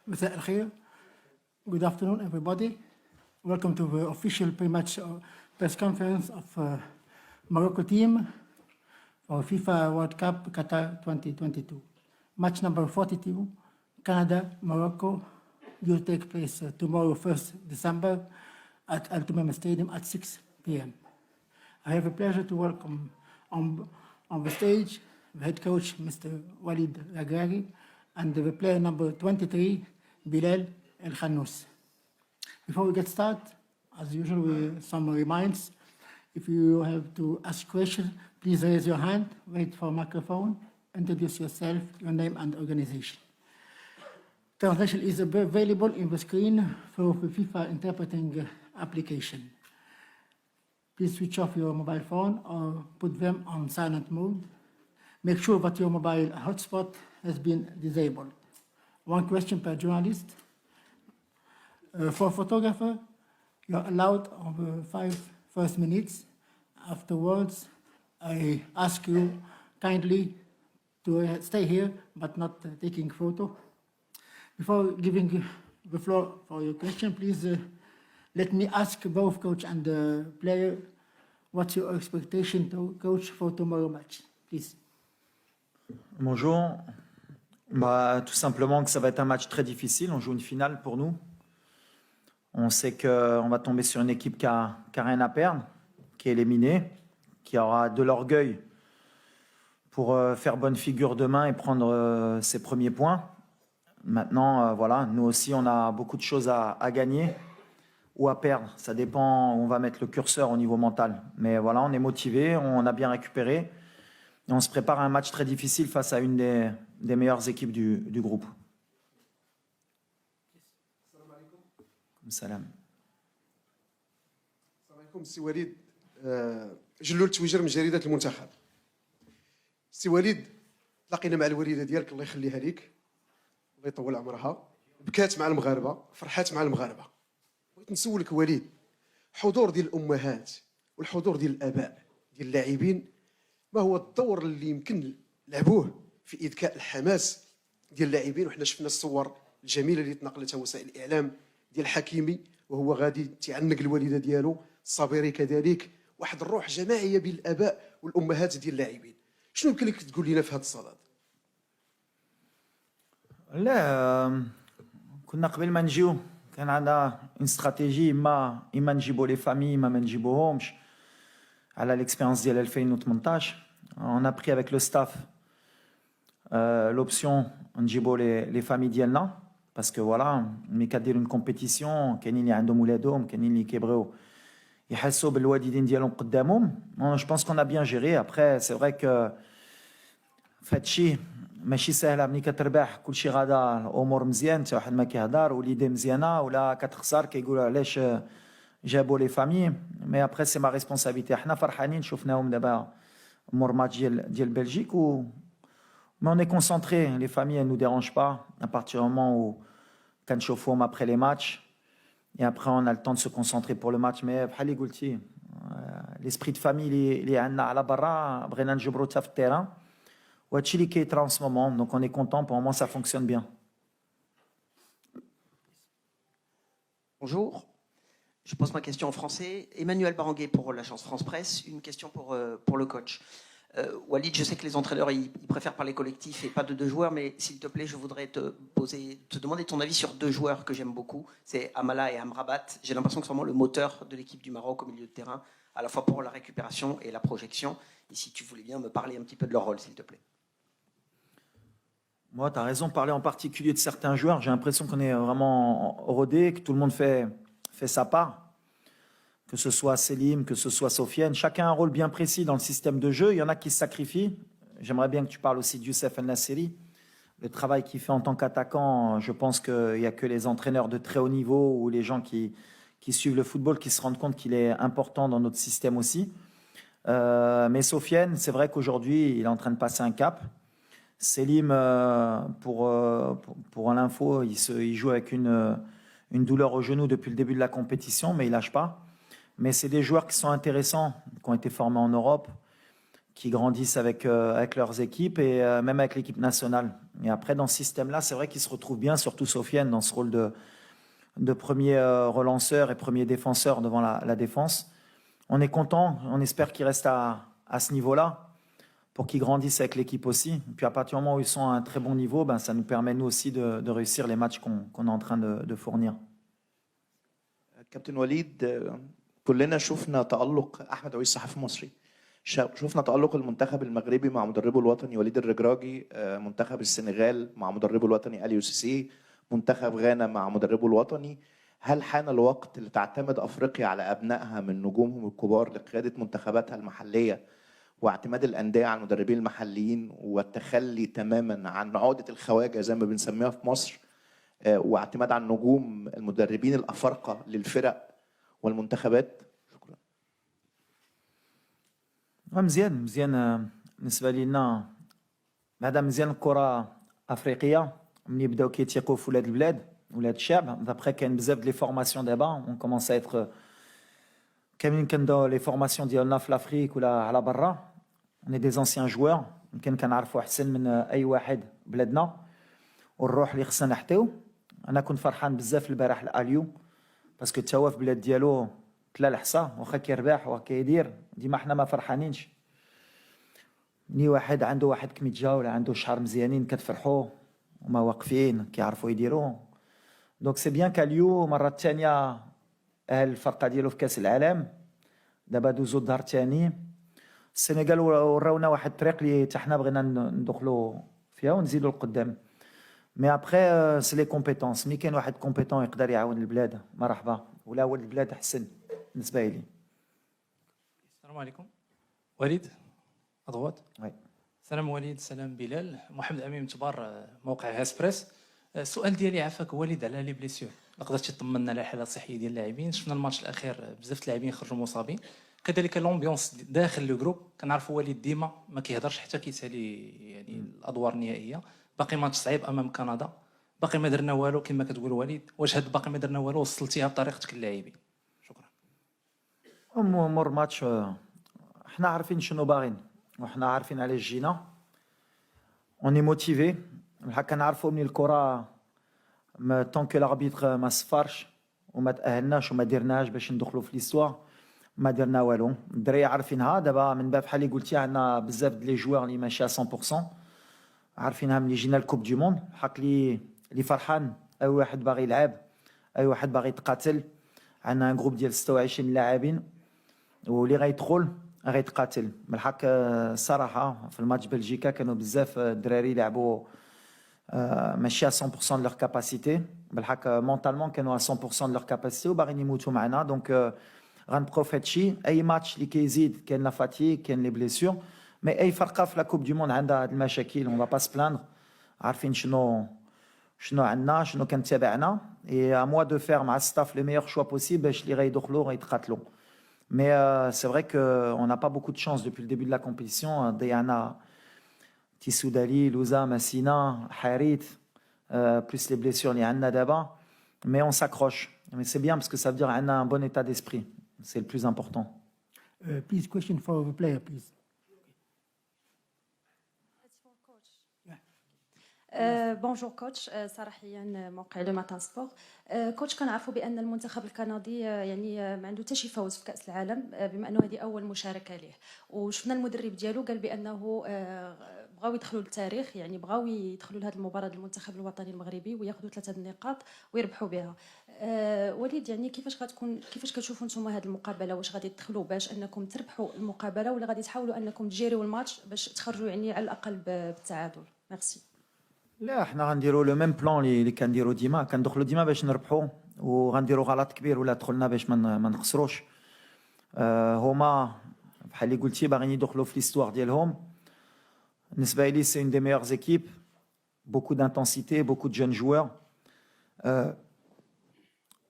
مساء الخير. Good afternoon, everybody. Welcome to the official pre-match press conference of Morocco team for FIFA World Cup Qatar 2022. Match number 42, Canada-Morocco, will take place tomorrow, 1st December, at Al Tumama Stadium at 6 p.m. I have a pleasure to welcome on the stage the head coach, Mr. Walid Regragui, and the player number 23, Bilal El Khannous. Before we get started, as usual, some reminds. If you have to ask questions, please raise your hand, wait for a microphone, introduce yourself, your name and organization. Translation is available in the screen through the FIFA interpreting application. Please switch off your mobile phone or put them on silent mode. Make sure that your mobile hotspot has been disabled. One question per journalist. For photographer, you're allowed on the 5 first minutes. Afterwards, I ask you kindly to stay here, but not taking photo. Before giving the floor for your question, please let me ask both coach and player, what's your expectation to coach for tomorrow match, please? Bonjour. Tout simplement que ça va être un match très difficile. On joue une finale pour nous. On sait qu'on va tomber sur une équipe qui a rien à perdre, qui est éliminée, qui aura de l'orgueil pour faire bonne figure demain et prendre ses premiers points. Maintenant, voilà, nous aussi, on a beaucoup de choses à gagner ou à perdre. Ça dépend où on va mettre le curseur au niveau mental. Mais voilà, on est motivé, on a bien récupéré. Et on se prépare à un match très difficile face à une des meilleures équipes du groupe. السلام عليكم. سي وليد جلول تويجر من جريدة المنتخب. سي وليد تلاقينا مع الوالدة ديالك الله يخليها ليك الله يطول عمرها، بكات مع المغاربة، فرحات مع المغاربة. بغيت نسولك وليد، حضور ديال الأمهات والحضور ديال الآباء ديال اللاعبين، ما هو الدور اللي يمكن لعبوه في إذكاء الحماس ديال اللاعبين؟ وحنا شفنا الصور الجميلة اللي تنقلتها وسائل الإعلام ديال حكيمي وهو غادي تعنق الوالده ديالو، الصابري كذلك، واحد الروح جماعيه بين الاباء والامهات ديال اللاعبين. شنو يمكن لك تقول لنا في هذا الصدد؟ لا كنا قبل ما نجيو كان عندنا اون استراتيجي، اما نجيبوا لي فامي ما نجيبوهمش على ليكسبيريونس ديال 2018. On a pris avec le staff l'option نجيبوا les familles ديالنا. Parce que voilà, ملي كدير une compétition كاينين اللي عندهم ولادهم، كاينين اللي كيبغيو يحسوا بالوالدين ديالهم قدامهم. Je pense qu'on a bien géré. Après, c'est vrai que فهادشي ماشي سهله. ملي كتربح كلشي غادا الامور مزيان، حتى واحد ما كيهضر وليدي مزيانه، ولا كتخسر كيقولوا علاش جابوا لي فامي. مي ابري سي ما ريسبونسابيلتي. حنا فرحانين شفناهم دابا مور ماتش ديال بلجيك mais on est concentré. Les familles, elles ne nous dérangent pas à partir du moment où quand chauffons après les matchs et après on a le temps de se concentrer pour le match. Mais l'esprit de famille il est à la barra, بغينا نجبرو حتى في التيران وهادشي اللي كيطرا en ce moment. Donc on est content, pour le moment ça fonctionne bien. Bonjour, je pose ma question en français. Emmanuel Baranguet pour l'agence France Presse. Une question pour le coach. Walid, je sais que les entraîneurs ils préfèrent parler collectif et pas de deux joueurs, mais s'il te plaît, je voudrais te demander ton avis sur deux joueurs que j'aime beaucoup. C'est Amala et Amrabat. J'ai l'impression que c'est vraiment le moteur de l'équipe du Maroc au milieu de terrain, à la fois pour la récupération et la projection. Et si tu voulais bien me parler un petit peu de leur rôle, s'il te plaît. Moi, tu as raison de parler en particulier de certains joueurs. J'ai l'impression qu'on est vraiment rodé, que tout le monde fait sa part. que ce soit Selim, que ce soit Sofiane, chacun a un rôle bien précis dans le système de jeu. Il y en a qui se sacrifient. J'aimerais bien que tu parles aussi de Youssef El-Nasseri. Le travail qu'il fait en tant qu'attaquant, je pense qu'il n'y a que les entraîneurs de très haut niveau ou les gens qui suivent le football qui se rendent compte qu'il est important dans notre système aussi. Mais Sofiane, c'est vrai qu'aujourd'hui, il est en train de passer un cap. Selim, pour l'info, il joue avec une douleur au genou depuis le début de la compétition, mais il ne lâche pas. Mais c'est des joueurs qui sont intéressants, qui ont été formés en Europe, qui grandissent avec leurs équipes et même avec l'équipe nationale. Et après, dans ce système-là, c'est vrai qu'ils se retrouvent bien, surtout Sofiane, dans ce rôle de premier relanceur et premier défenseur devant la défense. On est content, on espère qu'ils restent à ce niveau-là pour qu'ils grandissent avec l'équipe aussi. Et puis à partir du moment où ils sont à un très bon niveau, ben, ça nous permet nous aussi de réussir les matchs qu'on est en train de fournir. كابتن وليد، كلنا شفنا تألق أحمد عويس صحفي مصري، شفنا تألق المنتخب المغربي مع مدربه الوطني وليد الركراجي، منتخب السنغال مع مدربه الوطني أليو سيسي، منتخب غانا مع مدربه الوطني. هل حان الوقت لتعتمد أفريقيا على أبنائها من نجومهم الكبار لقيادة منتخباتها المحلية واعتماد الأندية على المدربين المحليين والتخلي تماما عن عقدة الخواجة زي ما بنسميها في مصر، واعتماد على النجوم المدربين الأفارقة للفرق والمنتخبات؟ شكرا. مزيان بالنسبة لنا بعدا مزيان الكرة أفريقية ملي يبداو كيتيقوا في ولاد البلاد ولاد الشعب. دابخي كاين بزاف لي فورماسيون دابا اون كومونس ا كاملين كنداو لي فورماسيون ديالنا في لافريك ولا على برا. اون دي زونسيان جوار يمكن كنعرفوا احسن من اي واحد بلادنا والروح اللي خصنا نحتيو. انا كنت فرحان بزاف البارح الاليو باسكو تا هو في بلاد ديالو تلا الحصى واخا كيربح وكيدير ديما حنا ما فرحانينش. ني واحد عنده واحد كميتجا ولا عنده شعر مزيانين كتفرحوا وما واقفين كيعرفوا يديروا. دونك سي بيان كاليو مرة الثانية أهل الفرقة ديالو في كأس العالم. دابا دوزو الدار الثاني. السنغال وراونا واحد الطريق اللي حتى حنا بغينا ندخلوا فيها ونزيدوا لقدام. مي ابخي سي لي كومبيتونس. ملي كاين واحد كومبيتون يقدر يعاون البلاد مرحبا، ولا هو البلاد احسن بالنسبة لي. السلام عليكم. وليد أضغط. وي. سلام وليد، سلام بلال. محمد أمين تبار، موقع هاسبريس. السؤال ديالي عافاك وليد على لي بليسيور. قدرتي تطمنا على الحاله الصحيه ديال اللاعبين؟ شفنا الماتش الاخير بزاف اللاعبين خرجوا مصابين، كذلك لومبيونس داخل لو جروب. كنعرفوا وليد ديما ما كيهضرش حتى كيسالي يعني الادوار النهائيه. باقي ماتش صعيب امام كندا، باقي ما درنا والو كما كتقول وليد. واش هاد باقي ما درنا والو وصلتيها بطريقتك للاعبين؟ شكرا. مور ماتش حنا عارفين شنو باغيين وحنا عارفين علاش جينا. اوني موتيفي. بحال كنعرفوا من الكره طون كو لاربيتر ما صفرش وما تاهلناش وما درناش باش ندخلوا في ليستوار ما درنا والو. الدراري عارفينها دابا من باب بحال اللي قلتي عندنا بزاف د لي جوار اللي ماشي 100% عارفينها ملي جينا الكوب دي موند. حق اللي فرحان اي واحد باغي يلعب، اي واحد باغي يتقاتل. عندنا ان جروب ديال 26 لاعبين واللي غيدخل غيتقاتل. بالحق الصراحه في الماتش بلجيكا كانوا بزاف الدراري لعبوا ماشي à 100% de leur capacité. بالحق مونطالمون كانوا à 100% de leur capacité وباغيين يموتوا معنا. دونك غنبروفيت شي اي ماتش اللي كيزيد كاين لا فاتيك كاين لي بليسيور. مي اي فرقه في لا كوب دي موند عندها هاد المشاكل اون با سبلاندر. عارفين شنو عندنا شنو كان تابعنا اي ا موا دو فير مع الستاف لي ميور شوا بوسيبل باش اللي غيدخلوا غيتقاتلوا. مي سي فري كو اون نا با بوكو دو شانس دوبي الديبي دو لا كومبيتيسيون. ضيعنا تيسودالي لوزا مسينا حريت plus les blessures اللي عندنا دابا. mais on s'accroche. mais c'est bien parce que ça veut dire عندنا un bon état d'esprit. c'est le plus important. Please, question for the player, please. بونجور كوتش، صراحيا موقع لو ماتان سبور. كوتش كنعرفوا بان المنتخب الكندي يعني ما عنده حتى شي فوز في كاس العالم، بما انه هذه اول مشاركه ليه، وشفنا المدرب ديالو قال بانه بغاو يدخلوا للتاريخ، يعني بغاو يدخلوا لهذه المباراه المنتخب الوطني المغربي وياخذوا 3 النقاط ويربحوا بها. وليد يعني كيفاش كتشوفوا نتوما هذه المقابله؟ واش غادي تدخلوا باش انكم تربحوا المقابله ولا غادي تحاولوا انكم تجيريو الماتش باش تخرجوا يعني على الاقل بالتعادل؟ ميرسي. لا احنا غنديروا لو ميم بلان اللي كنديروا ديما. كندخلوا ديما باش نربحوا وغنديروا غلط كبير ولا دخلنا باش ما نخسروش. هما بحال اللي قلتي باغيين يدخلوا في l'histoire ديالهم. بالنسبه لي c'est une des meilleures équipes, beaucoup d'intensité, beaucoup de jeunes joueurs.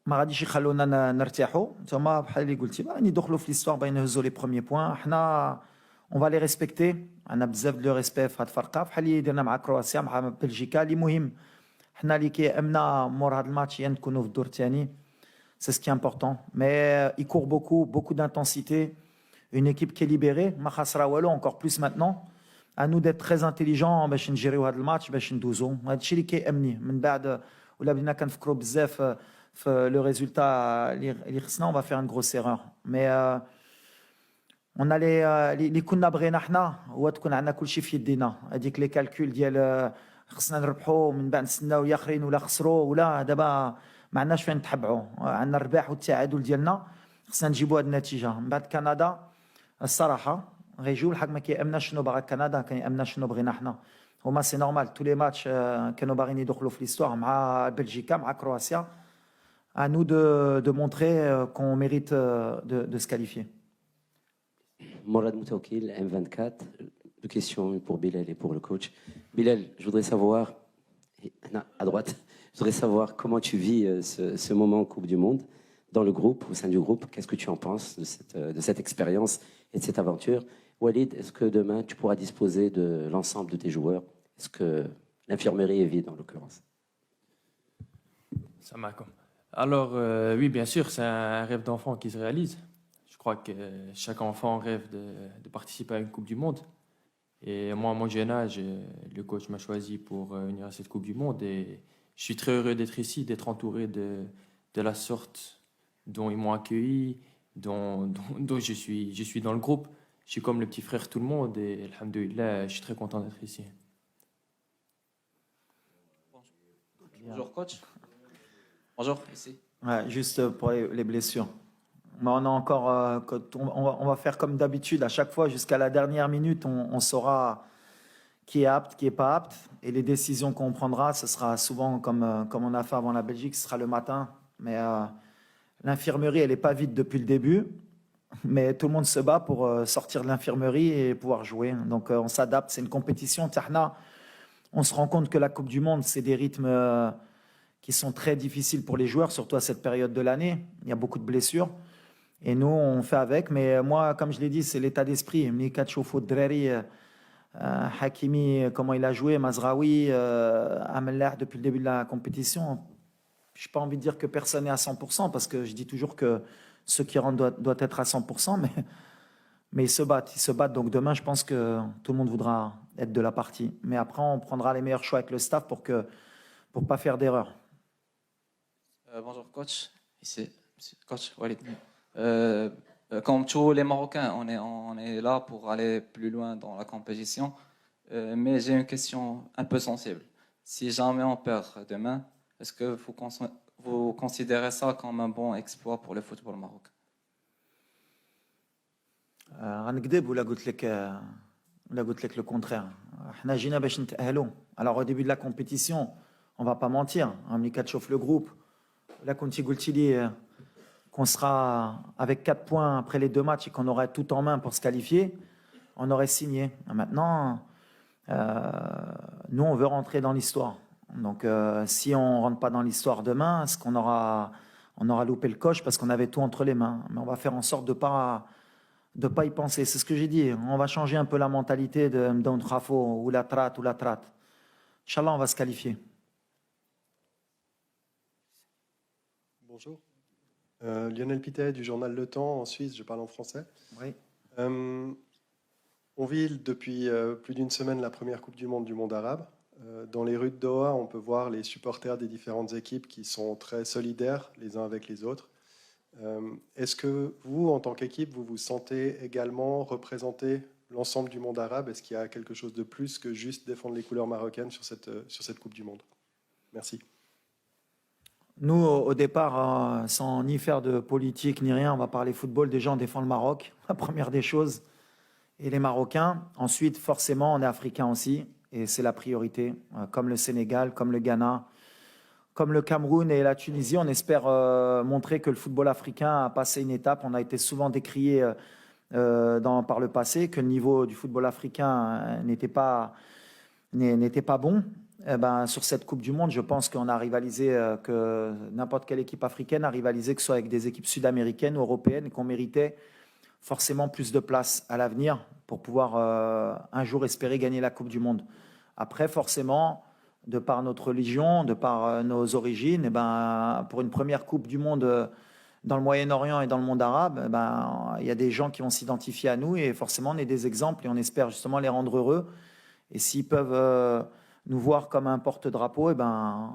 ما غاديش يخلونا نرتاحوا. نتوما بحال اللي قلتي باغيين يدخلوا في l'histoire, باغيين يهزوا لي بروميي بوين. حنا on va les respecter. عندنا بزاف دو ريسبي في هاد الفرقه بحال اللي درنا مع كرواتيا مع بلجيكا. اللي مهم حنا اللي كيامنا مور هاد الماتش هي نكونوا في الدور الثاني. C'est ce qui est important. Mais il court beaucoup d'intensité. Une équipe qui est libérée. Ma khasra walou, encore plus maintenant. À nous d'être très intelligents باش نجريو هذا الماتش باش ندوزو. هذا الشيء اللي كيامني من بعد ولا بدينا كنفكروا بزاف في لو ريزولتا اللي خصنا on va faire une grosse erreur. Mais on a اللي كنا بغينا حنا هو تكون عندنا كل شيء في يدينا. هذيك لي كالكول ديال خصنا نربحوا من بعد نستناو الاخرين ولا خسروا ولا دابا ما عندناش فين نتحبعوا. عندنا الرباح والتعادل ديالنا خصنا نجيبوا هذه النتيجه. من بعد كندا الصراحه غيجيو الحق ما كيامناش شنو باغا كندا كيامنا شنو بغينا حنا. هما سي نورمال تو لي ماتش كانوا باغيين يدخلوا في l'histoire مع بلجيكا مع كرواتيا. À nous de montrer qu'on mérite de se qualifier. Morad Moutaoukil, M24. Deux questions pour Bilal et pour le coach. Bilal, je voudrais savoir, à droite, je voudrais savoir comment tu vis ce moment en Coupe du Monde dans le groupe, au sein du groupe. Qu'est-ce que tu en penses de cette expérience et de cette aventure? Walid, est-ce que demain tu pourras disposer de l'ensemble de tes joueurs? Est-ce que l'infirmerie est vide en l'occurrence? Ça m'a comme. Alors, oui, bien sûr, c'est un rêve d'enfant qui se réalise. Je crois que chaque enfant rêve de participer à une Coupe du Monde. Et moi, à mon jeune âge, le coach m'a choisi pour venir à cette Coupe du Monde. Et je suis très heureux d'être ici, d'être entouré de la sorte dont ils m'ont accueilli, dont je suis dans le groupe. Je suis comme le petit frère tout le monde. Et alhamdoulilah, je suis très content d'être ici. Bonjour coach. Bonjour, ici. Ouais, juste pour les blessures. Mais on a encore, on va faire comme d'habitude à chaque fois jusqu'à la dernière minute, on saura qui est apte, qui est pas apte, et les décisions qu'on prendra, ce sera souvent comme on a fait avant la Belgique, ce sera le matin. Mais l'infirmerie, elle est pas vide depuis le début, mais tout le monde se bat pour sortir de l'infirmerie et pouvoir jouer. Donc on s'adapte, c'est une compétition. On se rend compte que la Coupe du Monde, c'est des rythmes qui sont très difficiles pour les joueurs, surtout à cette période de l'année. Il y a beaucoup de blessures. Et nous, on fait avec. Mais moi, comme je l'ai dit, c'est l'état d'esprit. Mika Tchoufou Drari, Hakimi, comment il a joué, Mazraoui, Amellah, depuis le début de la compétition. Je n'ai pas envie de dire que personne n'est à 100%, parce que je dis toujours que ceux qui rentrent doivent être à 100%. Mais ils se battent. Donc demain, je pense que tout le monde voudra être de la partie. Mais après, on prendra les meilleurs choix avec le staff pour pas faire d'erreur. Bonjour coach, ici coach Walid. Comme tous les Marocains, on est là pour aller plus loin dans la compétition. Mais j'ai une question un peu sensible. Si jamais on perd demain, est-ce que vous considérez ça comme un bon exploit pour le football marocain? غنكذب ولا قلت لك le contraire. حنا جينا باش نتأهلوا. Alors au début de la compétition, on va pas mentir. ملي كتشوف le groupe, là كنتي قلتي لي qu'on sera avec 4 points après les 2 matchs et qu'on aurait tout en main pour se qualifier, on aurait signé. Maintenant, nous, on veut rentrer dans l'histoire. Donc, si on ne rentre pas dans l'histoire demain, est-ce qu'on aura loupé le coche parce qu'on avait tout entre les mains. Mais on va faire en sorte de pas y penser. C'est ce que j'ai dit. On va changer un peu la mentalité de Mdoun Khafo ou la traite. Inch'Allah, on va se qualifier. Bonjour. Lionel Pitet du journal Le Temps en Suisse, je parle en français. Oui. On vit depuis plus d'une semaine la première Coupe du monde arabe. Dans les rues de Doha, on peut voir les supporters des différentes équipes qui sont très solidaires les uns avec les autres. Est-ce que vous, en tant qu'équipe, vous vous sentez également représenter l'ensemble du monde arabe? Est-ce qu'il y a quelque chose de plus que juste défendre les couleurs marocaines sur cette Coupe du Monde? Merci. Nous, au départ, sans ni faire de politique ni rien, on va parler football. Déjà, on défend le Maroc, la première des choses, et les Marocains. Ensuite, forcément, on est africain aussi, et c'est la priorité, comme le Sénégal, comme le Ghana, comme le Cameroun et la Tunisie, on espère montrer que le football africain a passé une étape. On a été souvent décrié par le passé, que le niveau du football africain n'était pas bon. Sur cette Coupe du Monde, je pense qu'on a rivalisé, que n'importe quelle équipe africaine a rivalisé, que ce soit avec des équipes sud-américaines ou européennes, et qu'on méritait forcément plus de place à l'avenir pour pouvoir un jour espérer gagner la Coupe du Monde. Après, forcément, de par notre religion, de par nos origines, pour une première Coupe du Monde dans le Moyen-Orient et dans le monde arabe, il y a des gens qui vont s'identifier à nous et forcément on est des exemples et on espère justement les rendre heureux. Et s'ils peuvent nous voir comme un porte-drapeau, on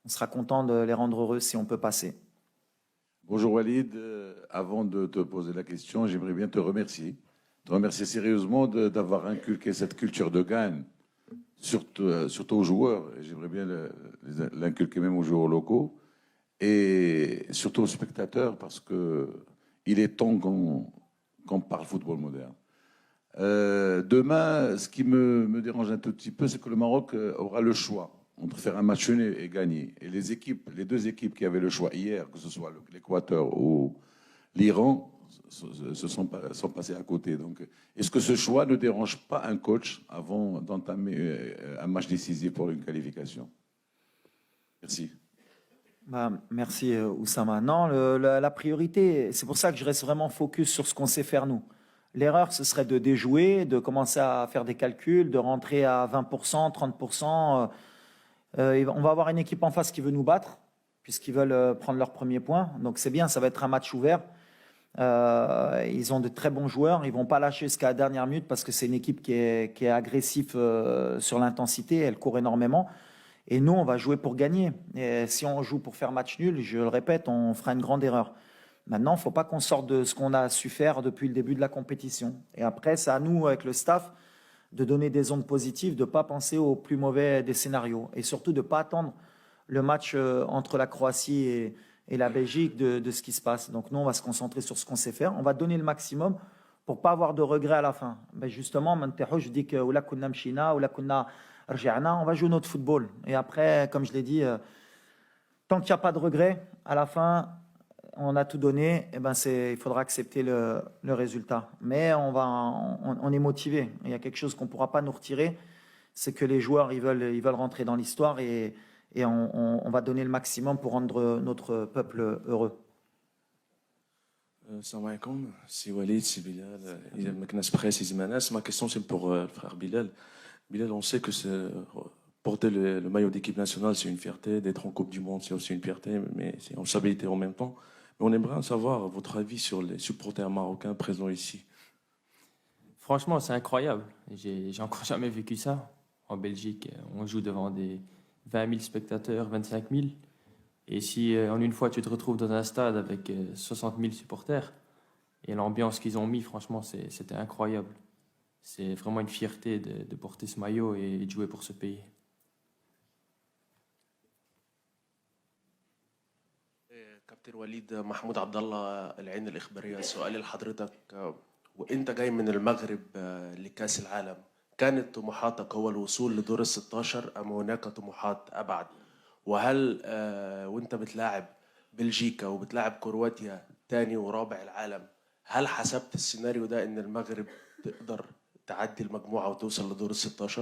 sera content de les rendre heureux si on peut passer. Bonjour Walid, avant de te poser la question, j'aimerais bien te remercier sérieusement d'avoir inculqué cette culture de gagne, surtout aux joueurs, et j'aimerais bien l'inculquer même aux joueurs locaux, et surtout aux spectateurs, parce qu'il est temps qu'on parle football moderne. Demain, ce qui me dérange un tout petit peu, c'est que le Maroc aura le choix entre faire un match nul et gagner. Et les deux équipes qui avaient le choix hier, que ce soit l'Équateur ou l'Iran, sont passées à côté. Donc, est-ce que ce choix ne dérange pas un coach avant d'entamer un match décisif pour une qualification? Merci. Merci Oussama. Non, la priorité, c'est pour ça que je reste vraiment focus sur ce qu'on sait faire nous. L'erreur, ce serait de déjouer, de commencer à faire des calculs, de rentrer à 20%, 30%. On va avoir une équipe en face qui veut nous battre, puisqu'ils veulent prendre leur premier point. Donc c'est bien, ça va être un match ouvert. Ils ont de très bons joueurs. Ils ne vont pas lâcher jusqu'à la dernière minute parce que c'est une équipe qui est agressive sur l'intensité. Elle court énormément. Et nous, on va jouer pour gagner. Et si on joue pour faire match nul, je le répète, on fera une grande erreur. Maintenant, il ne faut pas qu'on sorte de ce qu'on a su faire depuis le début de la compétition. Et après, c'est à nous, avec le staff, de donner des ondes positives, de ne pas penser au plus mauvais des scénarios. Et surtout, de ne pas attendre le match entre la Croatie et la Belgique de ce qui se passe. Donc nous, on va se concentrer sur ce qu'on sait faire. On va donner le maximum pour ne pas avoir de regrets à la fin. Justement, je dis que on va jouer notre football. Et après, comme je l'ai dit, tant qu'il n'y a pas de regrets, à la fin, on a tout donné, il faudra accepter le résultat. Mais on est motivé. Il y a quelque chose qu'on ne pourra pas nous retirer, c'est que les joueurs ils veulent rentrer dans l'histoire et on va donner le maximum pour rendre notre peuple heureux. Salam alaikum, c'est Walid, c'est Bilal, Meknas Presse et Zimanas. Ma question c'est pour le frère Bilal. Bilal, on sait que porter le maillot d'équipe nationale, c'est une fierté. D'être en Coupe du Monde, c'est aussi une fierté, mais c'est une responsabilité en même temps. Mais on aimerait savoir votre avis sur les supporters marocains présents ici. Franchement, c'est incroyable. J'ai encore jamais vécu ça. En Belgique, on joue devant des 20 000 spectateurs, 25 000. Et si en une fois tu te retrouves dans un stade avec 60 000 supporters, et l'ambiance qu'ils ont mis, franchement, c'était incroyable. C'est vraiment une fierté de porter ce maillot et de jouer pour ce pays. كابتن وليد محمود عبد الله العين الإخبارية سؤالي لحضرتك وانت جاي من المغرب لكأس العالم كانت طموحاتك هو الوصول لدور ال 16 ام هناك طموحات ابعد وهل وانت بتلاعب بلجيكا وبتلاعب كرواتيا ثاني ورابع العالم هل حسبت السيناريو ده ان المغرب تقدر تعدي المجموعة وتوصل لدور ال 16؟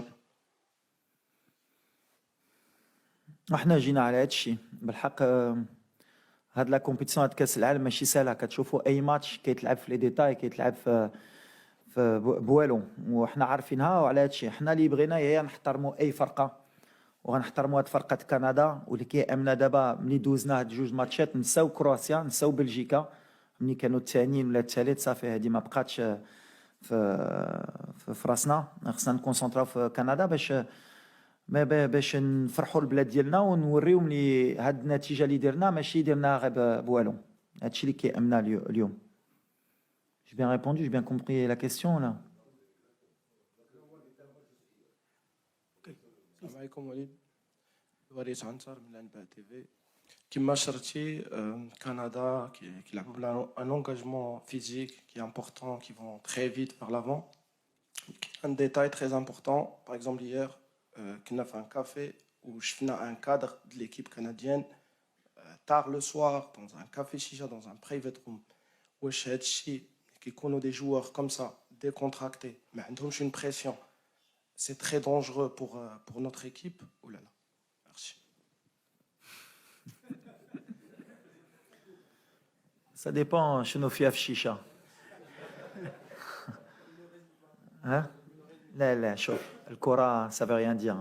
احنا جينا على هذا الشيء بالحق. هاد لا كومبيتيسيون هاد كاس العالم ماشي سهله. كتشوفوا اي ماتش كيتلعب في لي ديتاي كيتلعب في بوالو وحنا عارفينها. وعلى هذا الشيء حنا اللي بغينا هي نحترموا اي فرقه وغنحترموا هاد فرقه كندا واللي كيامنا دابا ملي دوزنا هاد جوج ماتشات نساو كرواتيا نساو بلجيكا ملي كانوا الثانيين ولا الثالث صافي هادي ما بقاتش في راسنا. خصنا نكونسونطراو في كندا باش نفرحوا البلاد ديالنا ونوريو ملي هاد النتيجه اللي درنا ماشي درناها غير بوالو. هادشي اللي كيامنا اليوم. J'ai bien répondu, j'ai bien compris la question là. السلام عليكم وليد. وريس عنتر من الانباء تي في. كما شرتي كندا qui لعبوا un engagement physique qui est important, qui vont très vite vers l'avant. Un détail très important, par exemple hier كنا في un café où je finis un cadre de l'équipe canadienne tard le soir dans un café chicha, dans un private room. واش هاد الشيء كيكونوا des joueurs comme ça décontractés ما عندهمش une pression, c'est très dangereux pour notre équipe ou là. Merci. Ça dépend شنو فيها في الشيشه. Hein? لا شوف الكرة ça veut rien dire.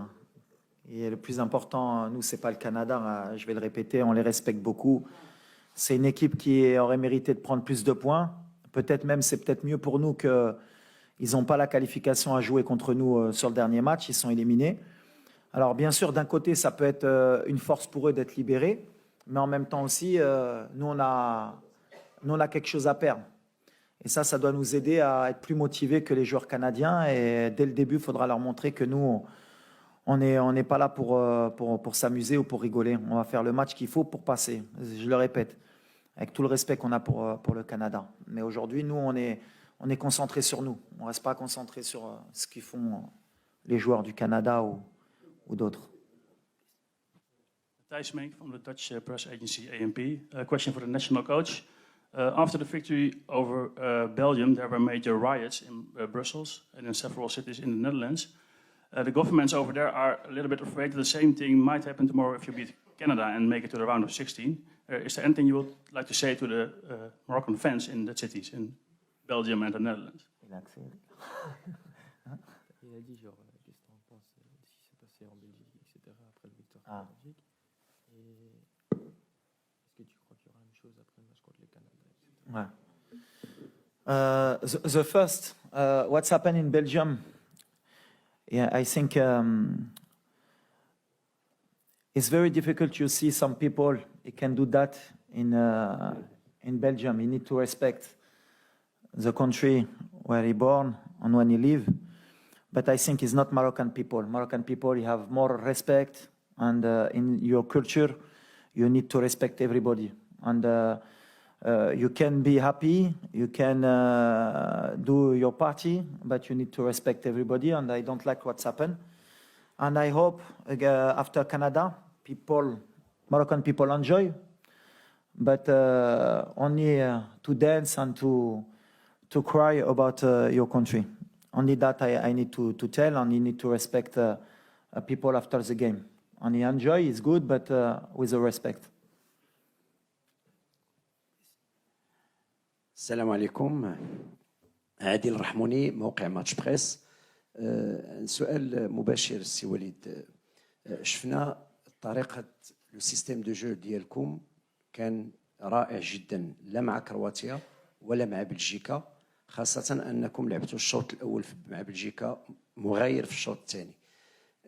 Et le plus important, nous, c'est pas le Canada, je vais le répéter, on les respecte beaucoup. C'est une équipe qui aurait mérité de prendre plus de points. Peut-être même, c'est peut-être mieux pour nous qu'ils n'ont pas la qualification à jouer contre nous sur le dernier match, ils sont éliminés. Alors bien sûr, d'un côté, ça peut être une force pour eux d'être libérés, mais en même temps aussi, nous, on a quelque chose à perdre. Et ça doit nous aider à être plus motivés que les joueurs canadiens. Et dès le début, il faudra leur montrer que nous, on n'est pas là pour s'amuser ou pour rigoler. On va faire le match qu'il faut pour passer. Je le répète, avec tout le respect qu'on a pour le Canada. Mais aujourd'hui, nous, on est concentrés sur nous. On ne reste pas concentrés sur ce qu'ils font les joueurs du Canada ou d'autres. Thijs Mink from the Dutch press agency ANP. A question for the national coach. After the victory over Belgium, there were major riots in Brussels and in several cities in the Netherlands. The governments over there are a little bit afraid that the same thing might happen tomorrow if you beat Canada and make it to the round of 16. Is there anything you would like to say to the Moroccan fans in the cities in Belgium and the Netherlands? Il a dit genre, qu'est-ce que tu en penses de ce qui s'est passé en Belgique, etc. après le victoire contre la Belgique. Et est-ce que tu crois qu'il y aura une chose après le match contre le Canada, etc. The first, what's happened in Belgium? Yeah, I think it's very difficult to see some people who can do that in Belgium. You need to respect the country where he born and when he live. But I think it's not Moroccan people. Moroccan people, you have more respect, and in your culture, you need to respect everybody. And you can be happy, you can do your party, but you need to respect everybody, and I don't like what's happened. And I hope after Canada, Moroccan people enjoy, but only to dance and to cry about your country. Only that I need to tell, and you need to respect people after the game. And you enjoy, it's good, but with a respect. السلام عليكم. عادل الرحموني، موقع ماتش بريس. سؤال مباشر السي وليد. شفنا طريقة لو سيستيم دو جو ديالكم كان رائع جدا، لا مع كرواتيا ولا مع بلجيكا، خاصة أنكم لعبتوا الشوط الأول مع بلجيكا مغاير في الشوط الثاني.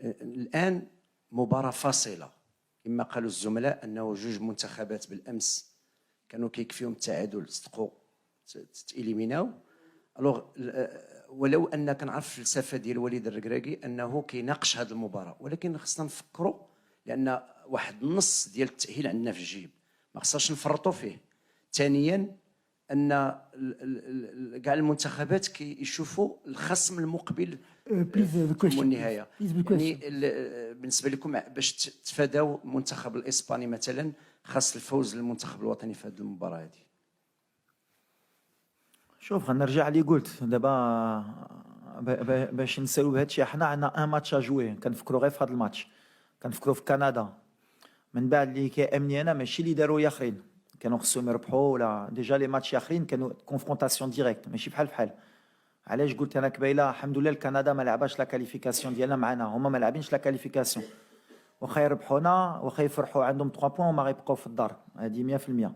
الآن مباراة فاصلة، كما قالوا الزملاء أنه جوج منتخبات بالأمس كانوا كيكفيهم التعادل صدقوا تإليميناو. الوغ ولو ان كنعرف الفلسفه ديال وليد الركراكي انه كيناقش هذه المباراه، ولكن خصنا نفكروا لان واحد النص ديال التاهيل عندنا في الجيب ما خصناش نفرطوا فيه. ثانيا ان كاع المنتخبات كيشوفوا الخصم المقبل في النهايه. يعني بالنسبه لكم باش تفاداو المنتخب الاسباني مثلا خاص الفوز للمنتخب الوطني في هذه المباراه هذه. شوف غنرجع اللي قلت دابا باش نسالو بهذا الشيء. حنا عندنا ان ماتش اجوي، كنفكروا غير في هذا الماتش، كنفكروا في كندا. من بعد اللي كيامني انا ماشي اللي داروا ياخرين كانوا خصهم يربحوا، ولا ديجا لي ماتش ياخرين كانوا كونفرونطاسيون ديريكت ماشي بحال. علاش قلت انا قبيله الحمد لله الكندا ما لعباش لا كاليفيكاسيون ديالنا معنا، هما ما لاعبينش لا كاليفيكاسيون، واخا يربحونا واخا يفرحوا عندهم 3 بوين وما غيبقاو في الدار، هذه 100%.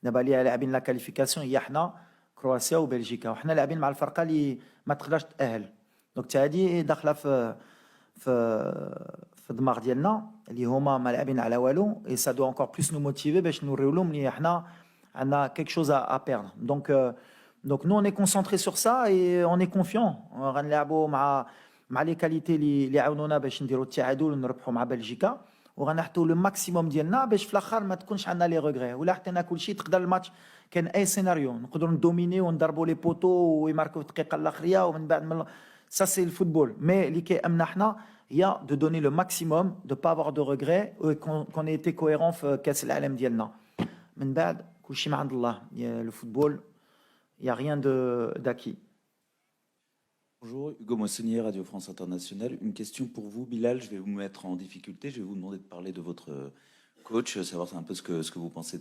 دابا اللي لاعبين لا كاليفيكاسيون هي حنا كرواتيا وبلجيكا، وحنا لاعبين مع الفرقه اللي ما تقدرش تاهل. دونك هذه داخله في الدماغ ديالنا اللي هما ما لاعبين على والو، اي سا دو انكور بلوس نو موتيفي باش نوريو لهم اللي حنا عندنا كيك شوز ا بيردر. دونك نو اوني كونسونطري سور سا اي اوني كونفيون. غنلعبوا مع لي كاليتي اللي عاونونا باش نديروا التعادل ونربحوا مع بلجيكا، وغنحطوا لو ماكسيموم ديالنا باش في الاخر ما تكونش عندنا لي ريغري. ولا حطينا كل شيء تقدر الماتش كان اي سيناريو نقدروا ندوميني ونضربوا لي بوتو ويماركوا في الدقيقه الاخريه ومن بعد سا سي الفوتبول. مي اللي كيامنا حنا هي de donner le maximum, de pas avoir de regrets et qu'on ait été cohérent في كأس العالم ديالنا. من بعد كل شيء من عند الله. Le football, il n'y a rien d'acquis. Bonjour, Hugo Moissonnier, Radio France Internationale. Une question pour vous, Bilal. Je vais vous mettre en difficulté. Je vais vous demander de parler de votre coach, savoir un peu ce que vous pensez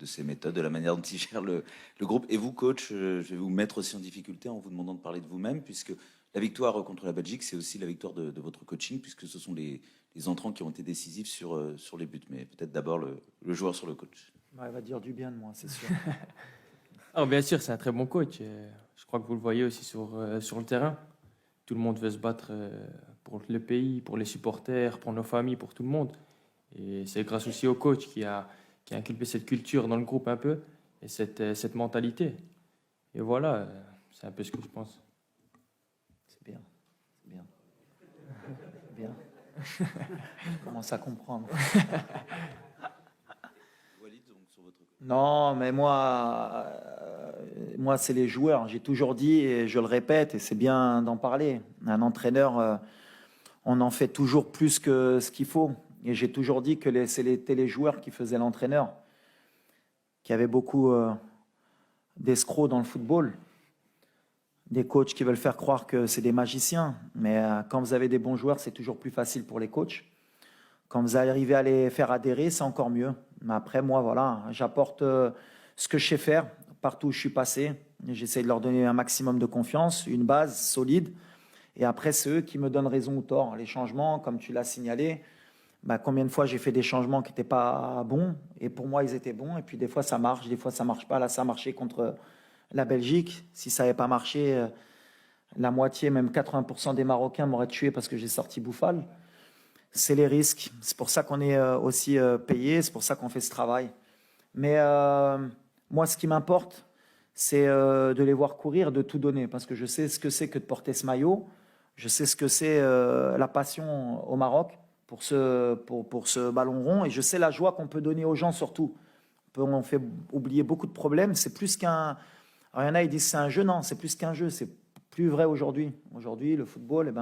de ses méthodes, de la manière dont il gère le groupe. Et vous, coach, je vais vous mettre aussi en difficulté en vous demandant de parler de vous-même, puisque la victoire contre la Belgique, c'est aussi la victoire de votre coaching, puisque ce sont les entrants qui ont été décisifs sur les buts. Mais peut-être d'abord le joueur sur le coach. Il va dire du bien de moi, c'est sûr. Ah, bien sûr, c'est un très bon coach. Je crois que vous le voyez aussi sur le terrain. Tout le monde veut se battre pour le pays, pour les supporters, pour nos familles, pour tout le monde. Et c'est grâce aussi au coach qui a inculqué cette culture dans le groupe un peu et cette mentalité. Et voilà, c'est un peu ce que je pense. C'est bien, c'est bien. Bien. Je commence à comprendre. Non, mais moi c'est les joueurs. J'ai toujours dit, et je le répète, et c'est bien d'en parler. Un entraîneur, on en fait toujours plus que ce qu'il faut. Et j'ai toujours dit que c'était les joueurs qui faisaient l'entraîneur. Qu'il y avait beaucoup d'escrocs dans le football. Des coachs qui veulent faire croire que c'est des magiciens. Mais quand vous avez des bons joueurs, c'est toujours plus facile pour les coachs. Quand vous arrivez à les faire adhérer, c'est encore mieux. Mais après, moi, voilà, j'apporte ce que je sais faire partout où je suis passé. J'essaie de leur donner un maximum de confiance, une base solide. Et après, c'est eux qui me donnent raison ou tort. Les changements, comme tu l'as signalé, combien de fois j'ai fait des changements qui n'étaient pas bons. Et pour moi, ils étaient bons. Et puis des fois, ça marche, des fois, ça ne marche pas. Là, ça a marché contre la Belgique. Si ça n'avait pas marché, la moitié, même 80% des Marocains m'auraient tué parce que j'ai sorti Bouffal. C'est les risques. C'est pour ça qu'on est aussi payé, c'est pour ça qu'on fait ce travail. Mais moi, ce qui m'importe, c'est de les voir courir, de tout donner, parce que je sais ce que c'est que de porter ce maillot. Je sais ce que c'est la passion au Maroc pour ce ballon rond, et je sais la joie qu'on peut donner aux gens surtout. On fait oublier beaucoup de problèmes. C'est plus qu'un... Alors, il y en a, ils disent c'est un jeu. Non, c'est plus qu'un jeu. C'est plus vrai aujourd'hui. Aujourd'hui, le football,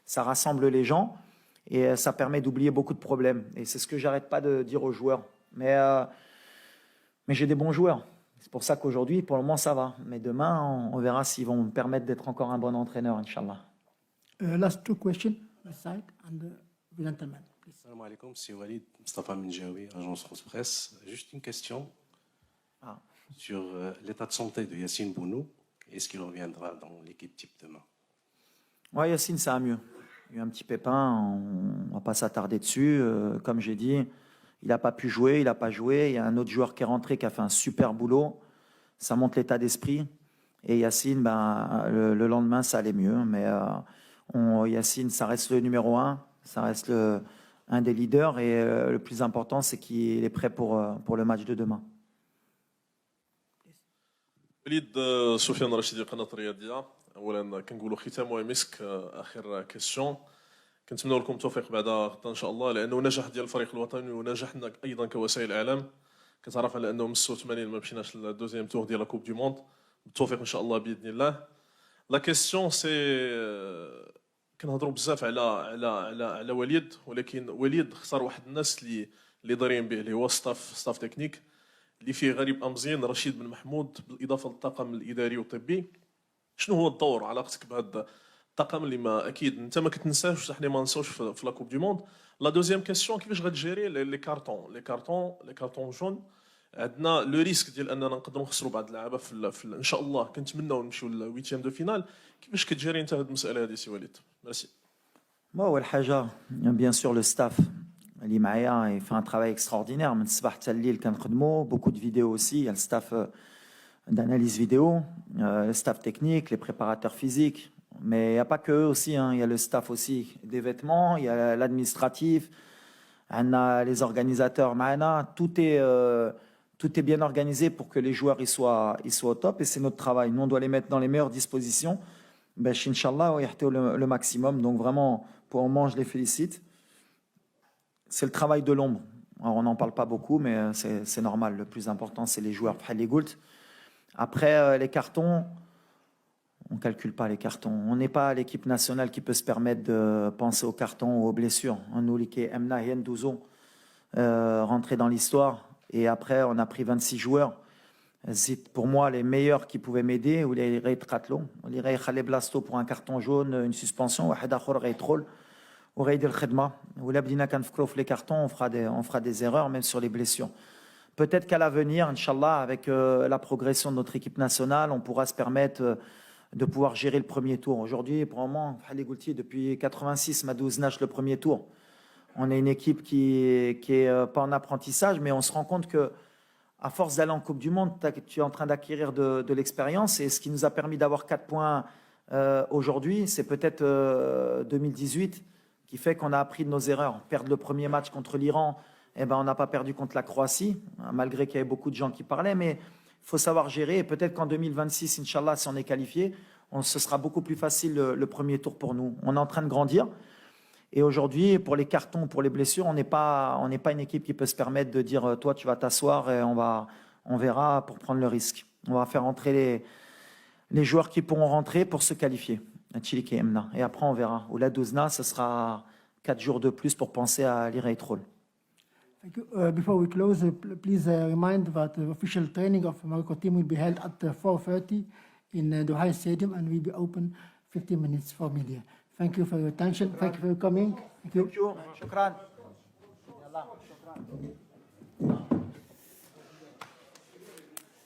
ça rassemble les gens. Et ça permet d'oublier beaucoup de problèmes. Et c'est ce que j'arrête pas de dire aux joueurs. Mais j'ai des bons joueurs. C'est pour ça qu'aujourd'hui, pour le moment, ça va. Mais demain, on verra s'ils vont me permettre d'être encore un bon entraîneur, Inch'Allah. Last two questions, this side, and the gentleman, please. Salam alaikum, c'est Walid Mustafa Menjaoui, agence France Presse. Juste une question sur l'état de santé de Yassine Bounou. Est-ce qu'il reviendra dans l'équipe type demain? Oui, Yassine, ça va mieux. Il y a eu un petit pépin, on ne va pas s'attarder dessus. Comme j'ai dit, il n'a pas pu jouer, il n'a pas joué. Il y a un autre joueur qui est rentré, qui a fait un super boulot. Ça montre l'état d'esprit. Et Yassine, le lendemain, ça allait mieux. Mais Yassine, ça reste le numéro 1, ça reste un des leaders. Et le plus important, c'est qu'il est prêt pour le match de demain. وليد سفيان رشيدي قناة الرياضية. اولا كنقولوا ختام مسك. اخر كيسيون كنتمنوا لكم التوفيق بعد غدا ان شاء الله، لانه نجاح ديال الفريق الوطني ونجاحنا ايضا كوسائل الاعلام. كتعرف على انه من 86 ما مشيناش للدوزيام تور ديال لا كوب دو موند. بالتوفيق ان شاء الله باذن الله. لا كيسيون سي كنهضروا بزاف على وليد، ولكن وليد اختار واحد الناس اللي دايرين به، اللي هو ستاف تكنيك اللي فيه غريب امزين، رشيد بن محمود، بالاضافه للطاقم الاداري والطبي. شنو هو الدور علاقتك بهذا الطاقم اللي ما اكيد انت ما كتنساش وحنا ما نساوش في لا كوب دو موند؟ لا دوزيام كيسيون كيفاش غتجيري لي كارطون جون؟ عندنا لو ريسك ديال اننا نقدروا نخسروا بعض اللعابه في ان شاء الله كنتمناو نمشيو للويتيام دو فينال. كيفاش كتجيري انت هذه المساله هذه سي وليد؟ ميرسي. أول حاجة bien sûr le staff اللي معايا il fait un travail extraordinaire من الصباح حتى الليل كنخدموا. beaucoup de vidéos aussi, il y a le staff d'analyse vidéo, le staff technique, les préparateurs physiques. Mais il n'y a pas que eux aussi, il y a le staff aussi des vêtements, il y a l'administratif, on a les organisateurs, tout est bien organisé pour que les joueurs ils soient au top, et c'est notre travail. Nous, on doit les mettre dans les meilleures dispositions. Inch'Allah, le maximum. Donc vraiment, pour le moment, je les félicite. C'est le travail de l'ombre. Alors, on n'en parle pas beaucoup, mais c'est normal. Le plus important, c'est les joueurs. Après, les cartons, On ne calcule pas les cartons. On n'est pas l'équipe nationale qui peut se permettre de penser aux cartons ou aux blessures. On a 12 ans rentrer dans l'histoire. Et après, on a pris 26 joueurs. C'est pour moi les meilleurs qui pouvaient m'aider. Ou les Reitratlo. Les Reitratlo Blasto pour un carton jaune, une suspension. Ou les cartons, on fera des erreurs, même sur les blessures. Peut-être qu'à l'avenir, Inch'Allah, avec la progression de notre équipe nationale, on pourra se permettre de pouvoir gérer le premier tour. Aujourd'hui, pour le moment, depuis 86, Madouz Nash le premier tour. On est une équipe qui est pas en apprentissage, mais on se rend compte que à force d'aller en Coupe du Monde, tu es en train d'acquérir de l'expérience. Et ce qui nous a permis d'avoir 4 points aujourd'hui, c'est peut-être 2018 qui fait qu'on a appris de nos erreurs. Perdre le premier match contre l'Iran, eh ben, on n'a pas perdu contre la Croatie, malgré qu'il y avait beaucoup de gens qui parlaient, mais il faut savoir gérer. Et peut-être qu'en 2026, Inch'Allah, si on est qualifié, ce sera beaucoup plus facile le premier tour pour nous. On est en train de grandir. Et aujourd'hui, pour les cartons, pour les blessures, on n'est pas une équipe qui peut se permettre de dire toi, tu vas t'asseoir et on verra pour prendre le risque. On va faire entrer les joueurs qui pourront rentrer pour se qualifier. Et après, on verra. Ou la Douzna, ce sera 4 jours de plus pour penser à l'Iraitrol. Thank you. Before we close, please remind that the official training of Morocco team will be held at 4:30 in Doha Stadium and will be open 15 minutes for media. Thank you for your attention. Thank you for coming. Thank you. Shukran.